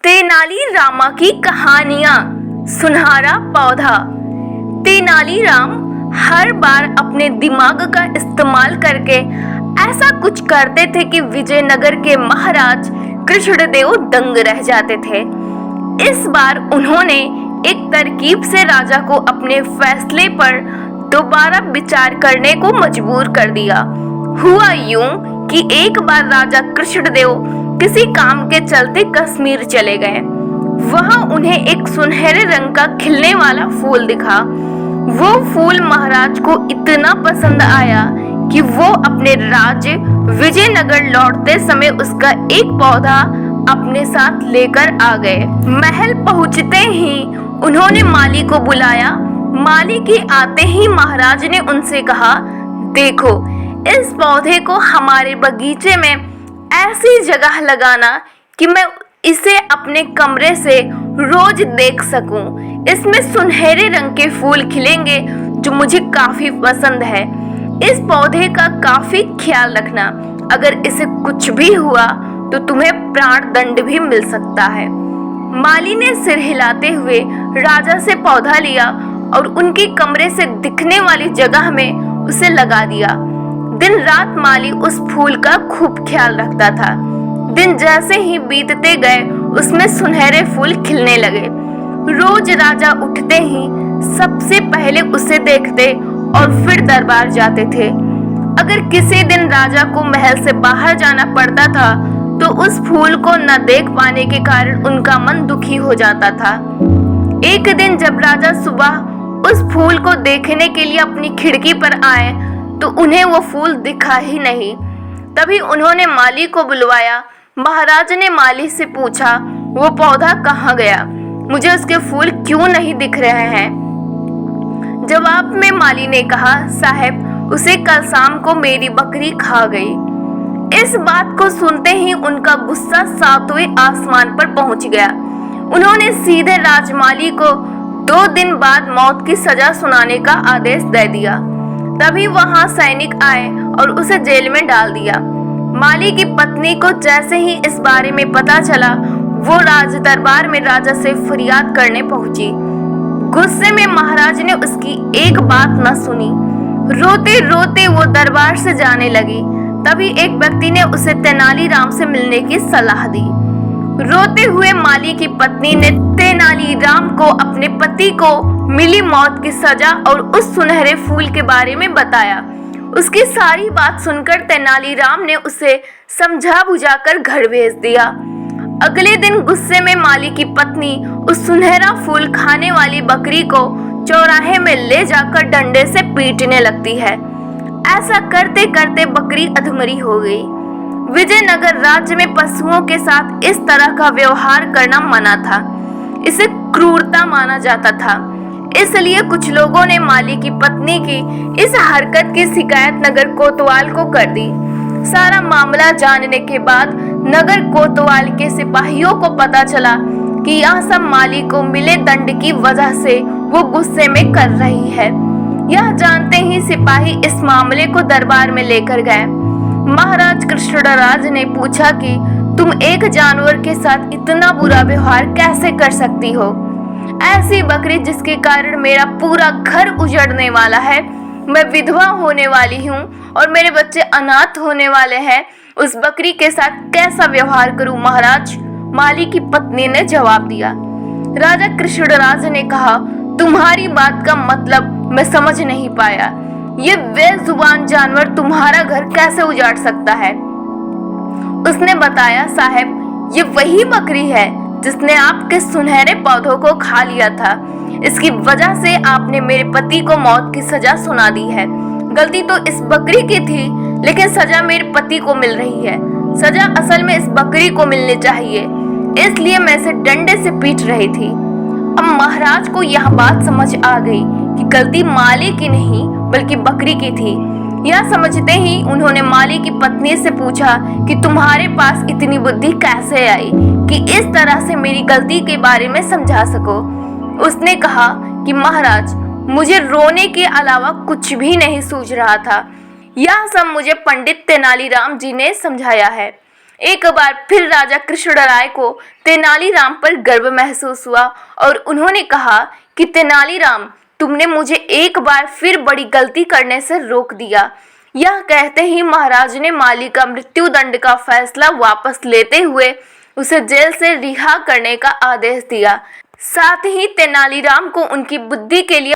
तेनालीरामा की कहानियां। सुनहरा पौधा। तेनालीराम हर बार अपने दिमाग का इस्तेमाल करके ऐसा कुछ करते थे कि विजयनगर के महाराज कृष्णदेव दंग रह जाते थे। इस बार उन्होंने एक तरकीब से राजा को अपने फैसले पर दोबारा विचार करने को मजबूर कर दिया। हुआ यूं कि एक बार राजा कृष्णदेव किसी काम के चलते कश्मीर चले गए। वहां उन्हें एक सुनहरे रंग का खिलने वाला फूल दिखा। वो फूल महाराज को इतना पसंद आया कि वो अपने राज्य विजयनगर लौटते समय उसका एक पौधा अपने साथ लेकर आ गए। महल पहुंचते ही उन्होंने माली को बुलाया। माली के आते ही महाराज ने उनसे कहा, देखो, इस पौधे को हमारे बगीचे में ऐसी जगह लगाना कि मैं इसे अपने कमरे से रोज देख सकूं। इसमें सुनहरे रंग के फूल खिलेंगे जो मुझे काफी पसंद है। इस पौधे का काफी ख्याल रखना। अगर इसे कुछ भी हुआ तो तुम्हें प्राण दंड भी मिल सकता है। माली ने सिर हिलाते हुए राजा से पौधा लिया और उनके कमरे से दिखने वाली जगह में उसे लगा दिया। दिन रात माली उस फूल का खूब ख्याल रखता था। दिन जैसे ही बीतते गए उसमें सुनहरे फूल खिलने लगे। रोज राजा उठते ही सबसे पहले उसे देखते और फिर दरबार जाते थे। अगर किसी दिन राजा को महल से बाहर जाना पड़ता था तो उस फूल को न देख पाने के कारण उनका मन दुखी हो जाता था। एक दिन जब राजा सुबह उस फूल को देखने के लिए अपनी खिड़की पर आए तो उन्हें वो फूल दिखा ही नहीं। तभी उन्होंने माली को बुलवाया। महाराज ने माली से पूछा, वो पौधा कहाँ गया? मुझे उसके फूल क्यों नहीं दिख रहे हैं? जवाब में माली ने कहा, साहब, उसे कल शाम को मेरी बकरी खा गई। इस बात को सुनते ही उनका गुस्सा सातवें आसमान पर पहुंच गया। उन्होंने सीधे राजमाली को 2 दिन बाद मौत की सजा सुनाने का आदेश दे दिया। तभी वहां सैनिक आए और उसे जेल में डाल दिया। माली की पत्नी को जैसे ही इस बारे में पता चला वो राज दरबार में राजा से फरियाद करने पहुंची। गुस्से में महाराज ने उसकी एक बात न सुनी। रोते रोते वो दरबार से जाने लगी। तभी एक व्यक्ति ने उसे तेनालीराम से मिलने की सलाह दी। रोते हुए माली की पत्नी ने तेनालीराम को अपने पति को मिली मौत की सजा और उस सुनहरे फूल के बारे में बताया। उसकी सारी बात सुनकर तेनालीराम ने उसे समझा बुझाकर घर भेज दिया। अगले दिन गुस्से में माली की पत्नी उस सुनहरा फूल खाने वाली बकरी को चौराहे में ले जाकर डंडे से पीटने लगती है। ऐसा करते करते बकरी अधमरी हो गई। विजयनगर राज्य में पशुओं के साथ इस तरह का व्यवहार करना मना था। इसे क्रूरता माना जाता था। इसलिए कुछ लोगों ने माली की पत्नी की इस हरकत की शिकायत नगर कोतवाल को कर दी। सारा मामला जानने के बाद नगर कोतवाल के सिपाहियों को पता चला कि यह सब माली को मिले दंड की वजह से वो गुस्से में कर रही है। यह जानते ही सिपाही इस मामले को दरबार में लेकर गए। महाराज कृष्णराज ने पूछा कि तुम एक जानवर के साथ इतना बुरा व्यवहार कैसे कर सकती हो? ऐसी बकरी जिसके कारण मेरा पूरा घर उजड़ने वाला है, मैं विधवा होने वाली हूँ और मेरे बच्चे अनाथ होने वाले हैं, उस बकरी के साथ कैसा व्यवहार करूँ महाराज? माली की पत्नी ने जवाब दिया। राजा कृष्णराज ने कहा, तुम्हारी बात का मतलब मैं समझ नहीं पाया। ये बेजुबान जानवर तुम्हारा घर कैसे उजाड़ सकता है? उसने बताया, साहब, ये वही बकरी है जिसने आपके सुनहरे पौधों को खा लिया था। इसकी वजह से आपने मेरे पति को मौत की सजा सुना दी है। गलती तो इस बकरी की थी, लेकिन सजा मेरे पति को मिल रही है। सजा असल में इस बकरी को मिलनी चाहिए, इसलिए मैं इसे डंडे से पीट रही थी। अब महाराज को यह बात समझ आ गई कि गलती माली की नहीं बल्कि बकरी की थी। यह समझते ही उन्होंने माली की पत्नी से पूछा कि तुम्हारे पास इतनी बुद्धि कैसे आई कि इस तरह से मेरी गलती के बारे में समझा सको? उसने कहा कि महाराज, मुझे रोने के अलावा कुछ भी नहीं सूझ रहा था। यह सब मुझे पंडित तेनालीराम जी ने समझाया है। एक बार फिर राजा कृष्णराय को तेनालीराम पर गर्व महसूस हुआ और उन्होंने कहा कि तेनालीराम, तुमने मुझे एक बार फिर बड़ी गलती करने से रोक दिया। यह कहते ही महाराज ने माली का मृत्युदंड का फैसला वापस लेते हुए उसे जेल से रिहा करने का आदेश दिया। साथ ही तेनालीराम को उनकी बुद्धि के लिए